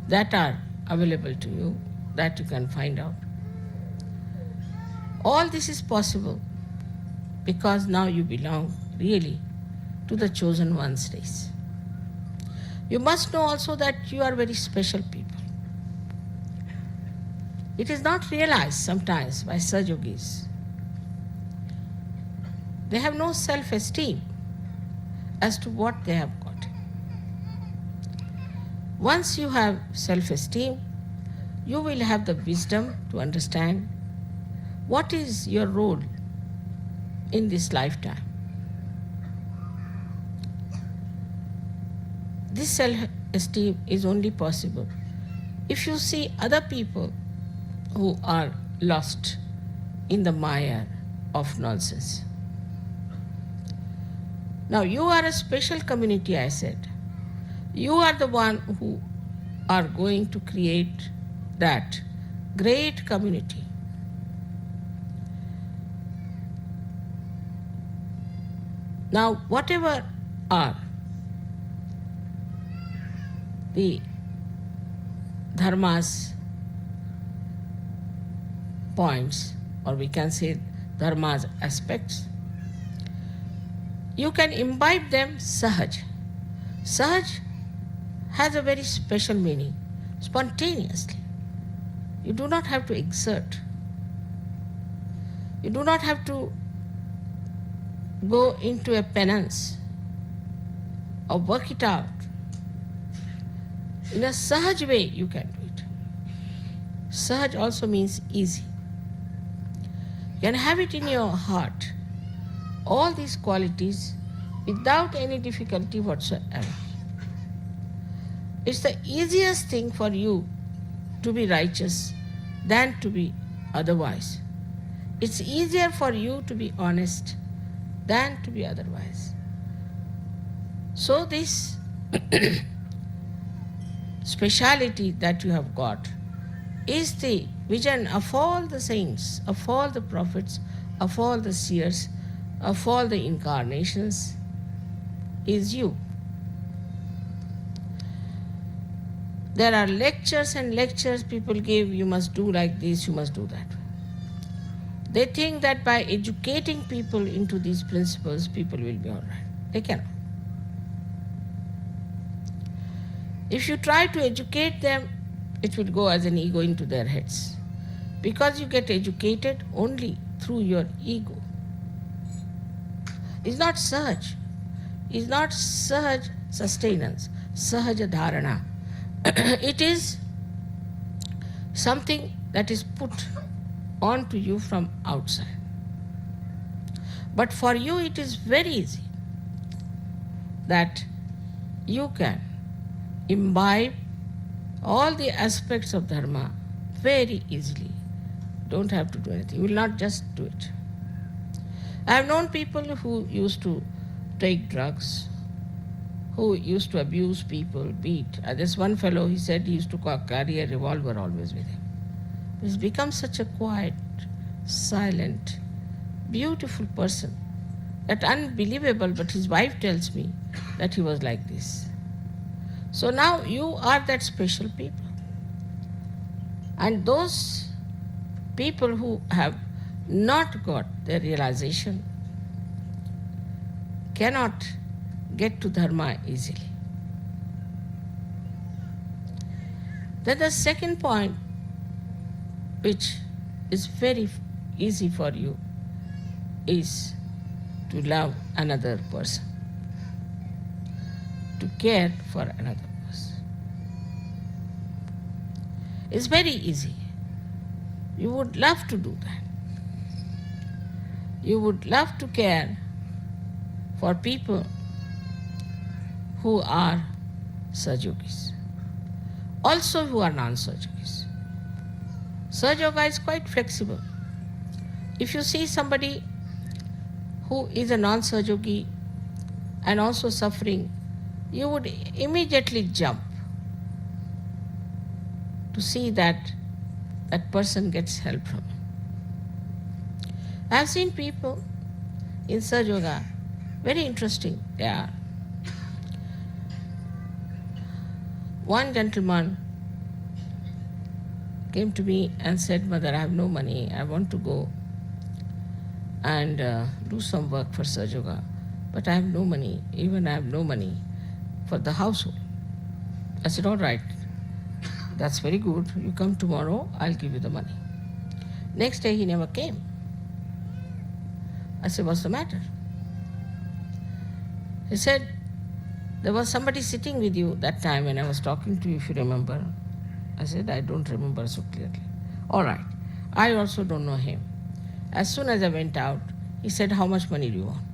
that are available to you, that you can find out. All this is possible because now you belong really to the chosen one's race. You must know also that you are very special people. It is not realized sometimes by Sahajyogis. They have no self-esteem as to what they have got. Once you have self-esteem, you will have the wisdom to understand what is your role in this lifetime. This self-esteem is only possible if you see other people who are lost in the mire of nonsense. Now you are a special community, I said. You are the one who are going to create that great community. Now whatever are the dharma's points, or we can say dharma's aspects, you can imbibe them sahaj. Sahaj has a very special meaning, spontaneously. You do not have to exert. You do not have to go into a penance or work it out. In a sahaj way, you can do it. Sahaj also means easy. You can have it in your heart, all these qualities, without any difficulty whatsoever. It's the easiest thing for you to be righteous than to be otherwise. It's easier for you to be honest than to be otherwise. So this speciality that you have got is the vision of all the saints, of all the prophets, of all the seers, of all the incarnations, is you. There are lectures and lectures people give, you must do like this, you must do that. They think that by educating people into these principles, people will be all right. They cannot. If you try to educate them, it will go as an ego into their heads. Because you get educated only through your ego. It's not sahaj. It's not sahaj sustenance, sahaja dharana. It is something that is put onto you from outside. But for you it is very easy that you can imbibe all the aspects of dharma very easily. Don't have to do anything. You will not just do it. I have known people who used to take drugs, who used to abuse people, beat. There's one fellow, he said he used to carry a revolver always with him. He's become such a quiet, silent, beautiful person. That unbelievable, but his wife tells me that he was like this. So now you are that special people. And those people who have not got their realization cannot get to dharma easily. Then the second point, which is very easy for you, is to love another person, to care for another person. It's very easy. You would love to do that. You would love to care for people who are Sahajogis, also who are non-Sahajogis. Sahaja is quite flexible. If you see somebody who is a non-Sahajogi and also suffering, you would immediately jump to see that that person gets help from him. I have seen people in Sahaja, very interesting they are. One gentleman came to me and said, "Mother, I have no money. I want to go and do some work for Sahaja, but I have no money. Even I have no money for the household." I said, "All right, that's very good. You come tomorrow, I'll give you the money." Next day he never came. I said, "What's the matter?" He said, "There was somebody sitting with you that time when I was talking to you, if you remember." I said, "I don't remember so clearly." "All right, I also don't know him." As soon as I went out, he said, "How much money do you want?"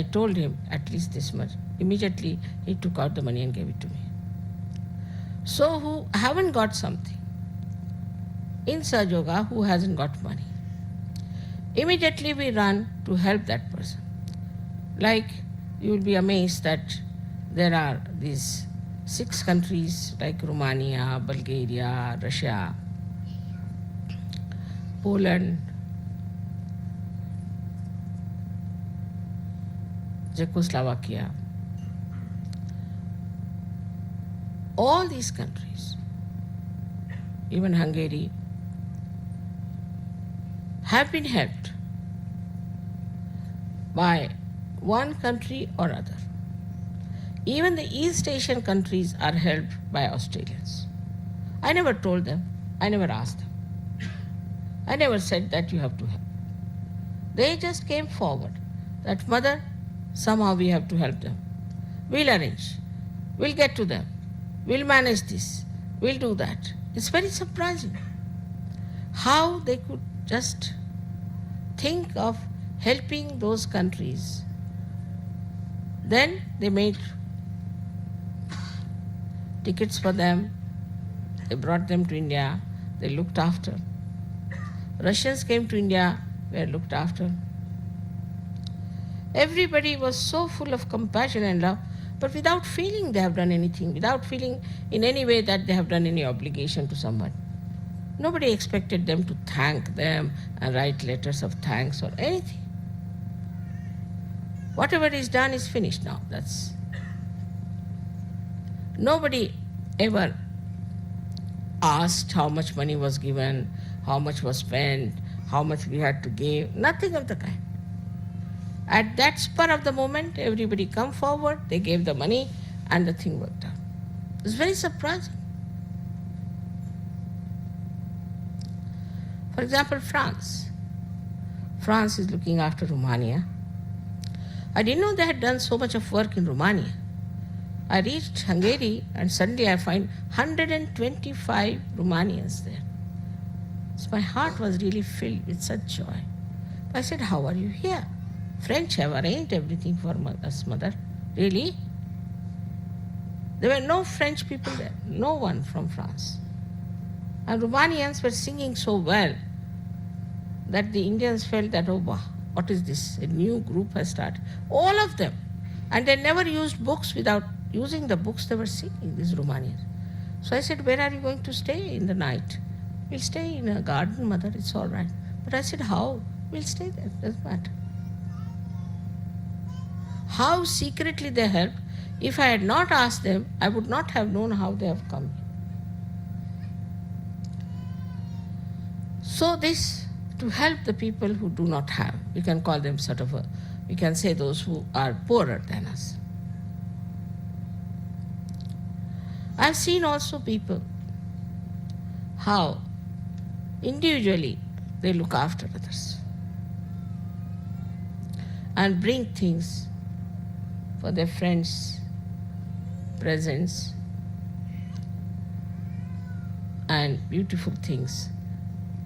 I told him, "At least this much." Immediately he took out the money and gave it to me. So who haven't got something, in Sahaja, who hasn't got money, immediately we run to help that person. Like, you will be amazed that there are these 6 countries like Romania, Bulgaria, Russia, Poland, Czechoslovakia, all these countries, even Hungary, have been helped by one country or other. Even the East Asian countries are helped by Australians. I never told them, I never asked them. I never said that you have to help. They just came forward that, Mother, somehow we have to help them. We'll arrange. We'll get to them. We'll manage this. We'll do that. It's very surprising how they could just think of helping those countries. Then they made tickets for them. They brought them to India. They looked after. Russians came to India, were looked after. Everybody was so full of compassion and love, but without feeling they have done anything, without feeling in any way that they have done any obligation to someone. Nobody expected them to thank them and write letters of thanks or anything. Whatever is done is finished now. That's nobody ever asked how much money was given, how much was spent, how much we had to give, nothing of the kind. At that spur of the moment, everybody come forward, they gave the money, and the thing worked out. It's very surprising. For example, France. France is looking after Romania. I didn't know they had done so much of work in Romania. I reached Hungary and suddenly I find 125 Romanians there. So my heart was really filled with such joy. I said, how are you here? French have arranged everything for us, Mother. Really? There were no French people there, no one from France. And Romanians were singing so well that the Indians felt that, oh, wow, what is this? A new group has started. All of them. And they never used books. Without using the books, they were singing, these Romanians. So I said, where are you going to stay in the night? We'll stay in a garden, Mother, it's all right. But I said, how? We'll stay there, doesn't matter. How secretly they helped. If I had not asked them, I would not have known how they have come here. So this, to help the people who do not have, we can call them we can say those who are poorer than us. I've seen also people, how individually they look after others and bring things for their friends, presents, and beautiful things,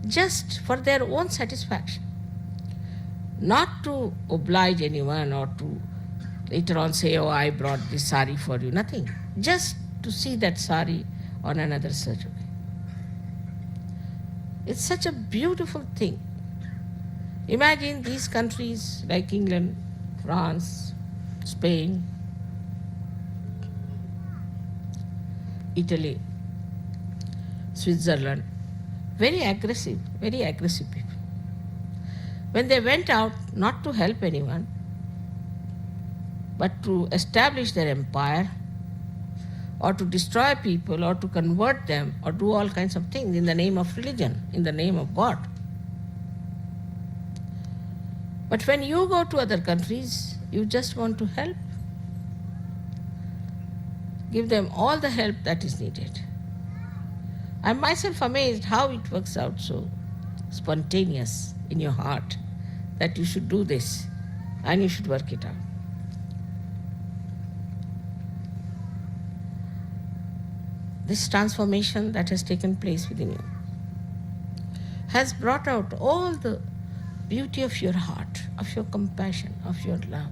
just for their own satisfaction. Not to oblige anyone or to later on say, oh, I brought this sari for you, nothing. Just to see that sari on another Sahajya. It's such a beautiful thing. Imagine these countries like England, France, Spain, Italy, Switzerland, very aggressive people. When they went out not to help anyone, but to establish their empire, or to destroy people, or to convert them, or do all kinds of things in the name of religion, in the name of God. But when you go to other countries, you just want to help. Give them all the help that is needed. I'm myself amazed how it works out so spontaneous in your heart that you should do this and you should work it out. This transformation that has taken place within you has brought out all the beauty of your heart, of your compassion, of your love.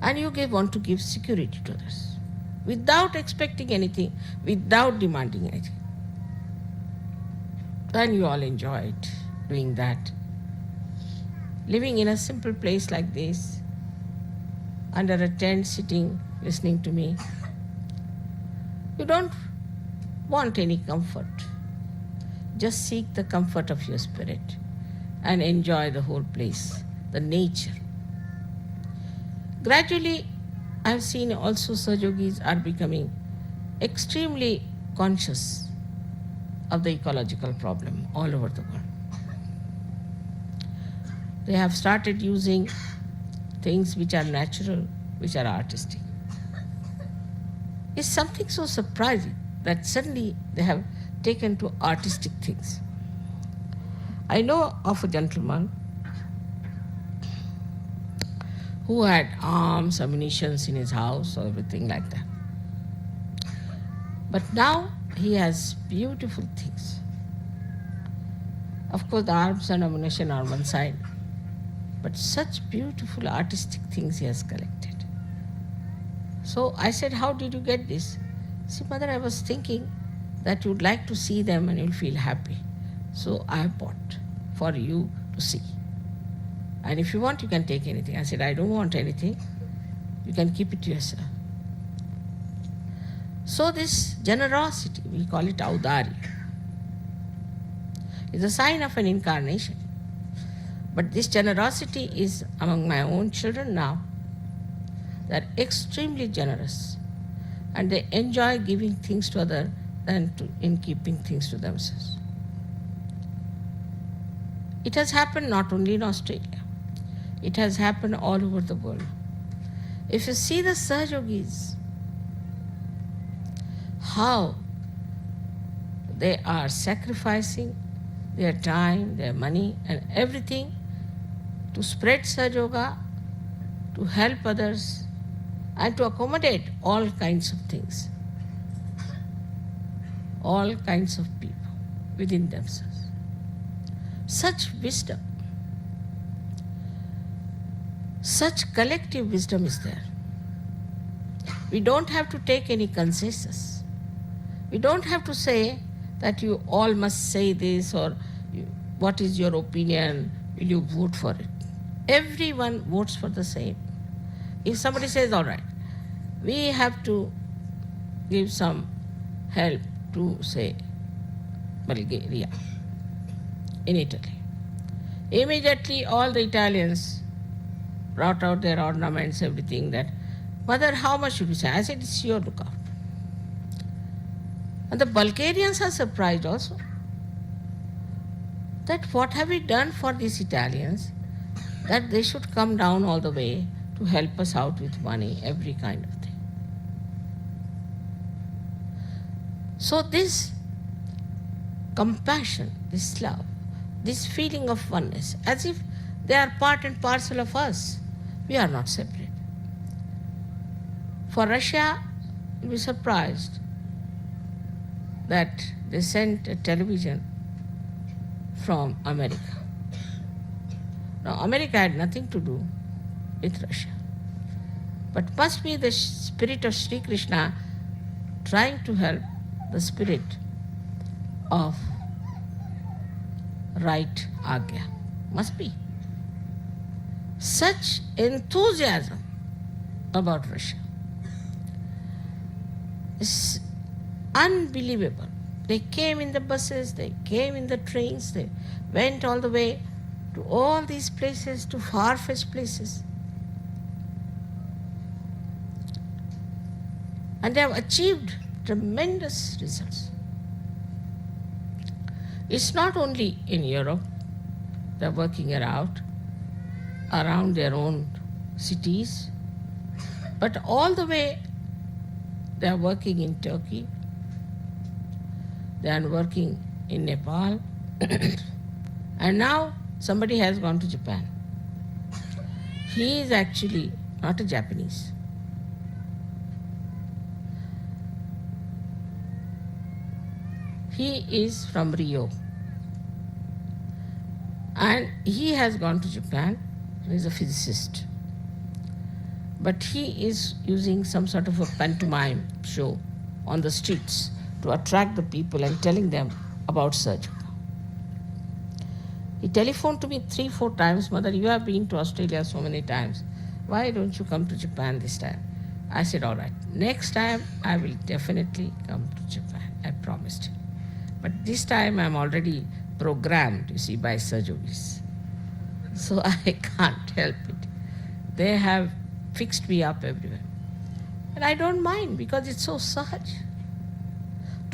And you want to give security to others without expecting anything, without demanding anything. And you all enjoy it, doing that. Living in a simple place like this, under a tent, sitting, listening to me. You don't want any comfort. Just seek the comfort of your spirit and enjoy the whole place, the nature. Gradually, I've seen also Sahajogis are becoming extremely conscious of the ecological problem all over the world. They have started using things which are natural, which are artistic. It's something so surprising that suddenly they have taken to artistic things. I know of a gentleman who had arms, ammunitions in his house, or everything like that. But now he has beautiful things. Of course, the arms and ammunition are on one side, but such beautiful artistic things he has collected. So I said, how did you get this? See, mother, I was thinking that you'd like to see them and you'll feel happy. So I have bought for you to see. And if you want, you can take anything. I said, I don't want anything. You can keep it to yourself. So this generosity, we call it audari, is a sign of an incarnation. But this generosity is among my own children now. They're extremely generous. And they enjoy giving things to others than in keeping things to themselves. It has happened not only in Australia. It has happened all over the world. If you see the Sahajogis, how they are sacrificing their time, their money, and everything to spread Sahaja, to help others, and to accommodate all kinds of things, all kinds of people within themselves. Such wisdom, such collective wisdom is there. We don't have to take any consensus. We don't have to say that you all must say this or what is your opinion, will you vote for it? Everyone votes for the same. If somebody says, all right, we have to give some help to, say, Bulgaria in Italy. Immediately all the Italians brought out their ornaments, everything that, mother, how much should we say? I said, it's your lookout. And the Bulgarians are surprised also that what have we done for these Italians that they should come down all the way to help us out with money, every kind of thing. So this compassion, this love, this feeling of oneness, as if they are part and parcel of us. We are not separate. For Russia, you'll be surprised that they sent a television from America. Now, America had nothing to do with Russia. But must be the spirit of Sri Krishna trying to help the spirit of right Agya. Must be. Such enthusiasm about Russia. It's unbelievable. They came in the buses, they came in the trains, they went all the way to all these places, to far-fetched places. And they have achieved tremendous results. It's not only in Europe, they're working it out around their own cities, but all the way they are working in Turkey, they are working in Nepal, and now somebody has gone to Japan. He is actually not a Japanese. He is from Rio. And he has gone to Japan. He is a physicist. But he is using some sort of a pantomime show on the streets to attract the people and telling them about Sahajya. He telephoned to me 3-4 times, Mother, you have been to Australia so many times. Why don't you come to Japan this time? I said, all right, next time I will definitely come to Japan. I promised him. But this time I'm already programmed, you see, by Sahajogis. So I can't help it. They have fixed me up everywhere. And I don't mind because it's so Sahaj.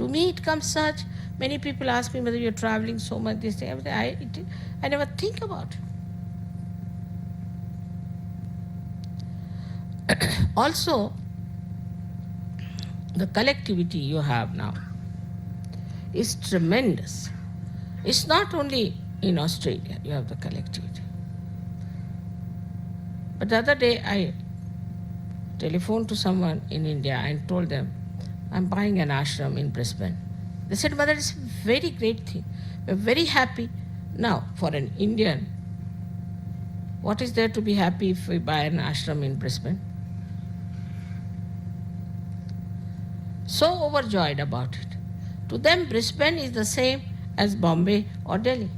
To me it comes such. Many people ask me whether you're traveling so much, this thing, everything. I never think about it. Also, the collectivity you have now is tremendous. It's not only in Australia you have the collectivity. But the other day I telephoned to someone in India and told them, I'm buying an ashram in Brisbane. They said, Mother, it's a very great thing. We're very happy. Now, for an Indian, what is there to be happy if we buy an ashram in Brisbane? So overjoyed about it. To them, Brisbane is the same as Bombay or Delhi.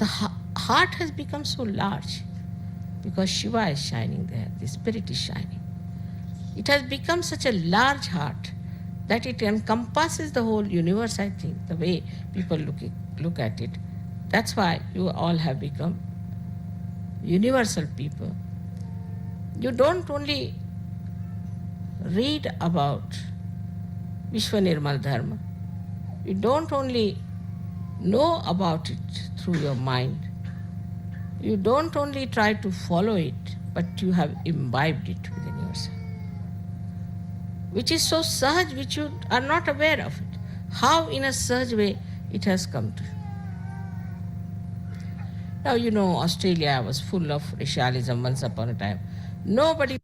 The heart has become so large because Shiva is shining there, the spirit is shining. It has become such a large heart that it encompasses the whole universe, I think, the way people look at it. That's why you all have become universal people. You don't only read about Vishwanirmal Dharma. You don't only know about it through your mind. You don't only try to follow it, but you have imbibed it within yourself. Which is so sahaj, which you are not aware of it. How in a sahaj way it has come to you. Now, you know, Australia was full of racialism once upon a time. Nobody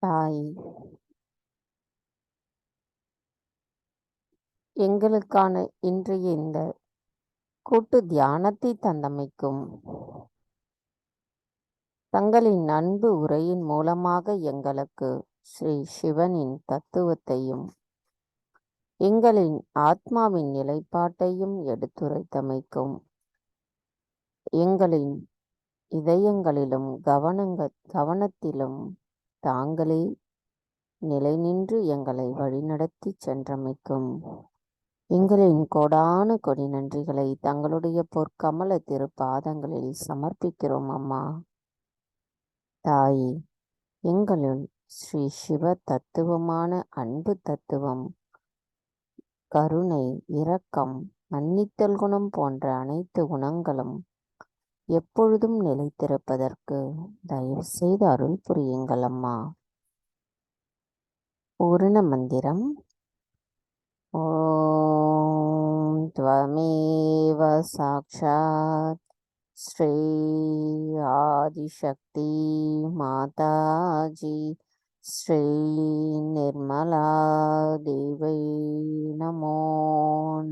தாய், எங்களுக்கான இன்றைய இந்த கூட்டு தியானத்தை தந்தமைக்கும் தங்களின் அன்பு உரையின் மூலமாக எங்களுக்கு ஸ்ரீ சிவனின் தத்துவத்தையும் எங்களின் ஆத்மாவின் நிலைப்பாட்டையும் எடுத்துரைத்தமைக்கும் எங்களின் இதயங்களிலும் கவனத்திலும் தாங்களே நிலை நின்று எங்களை வழிநடத்தி சென்றமைக்கும் எங்களின் கோடான கொடி நன்றிகளை தங்களுடைய பொற்கமல திருப்பாதங்களில் சமர்ப்பிக்கிறோம் அம்மா. தாயே, எங்களுள் ஸ்ரீ சிவ தத்துவமான அன்பு தத்துவம், கருணை, இரக்கம், மன்னித்தல் குணம் போன்ற அனைத்து குணங்களும் எப்பொழுதும் நிலைத்திருப்பதற்கு தயவு செய்து அருள் புரியுங்கள் அம்மா. பூரண மந்திரம். ஓம் த்வமேவ சாக்ஷாத் ஸ்ரீ ஆதிசக்தி மாதாஜி ஸ்ரீ நிர்மலா தேவை நமோ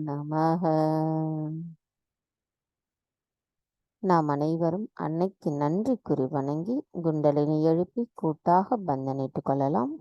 நமஹ. நாம் அனைவரும் அன்னைக்கு நன்றி கூறி வணங்கி குண்டலினி எழுப்பி கூட்டாக பந்தனிட்டுக் கொள்ளலாம்.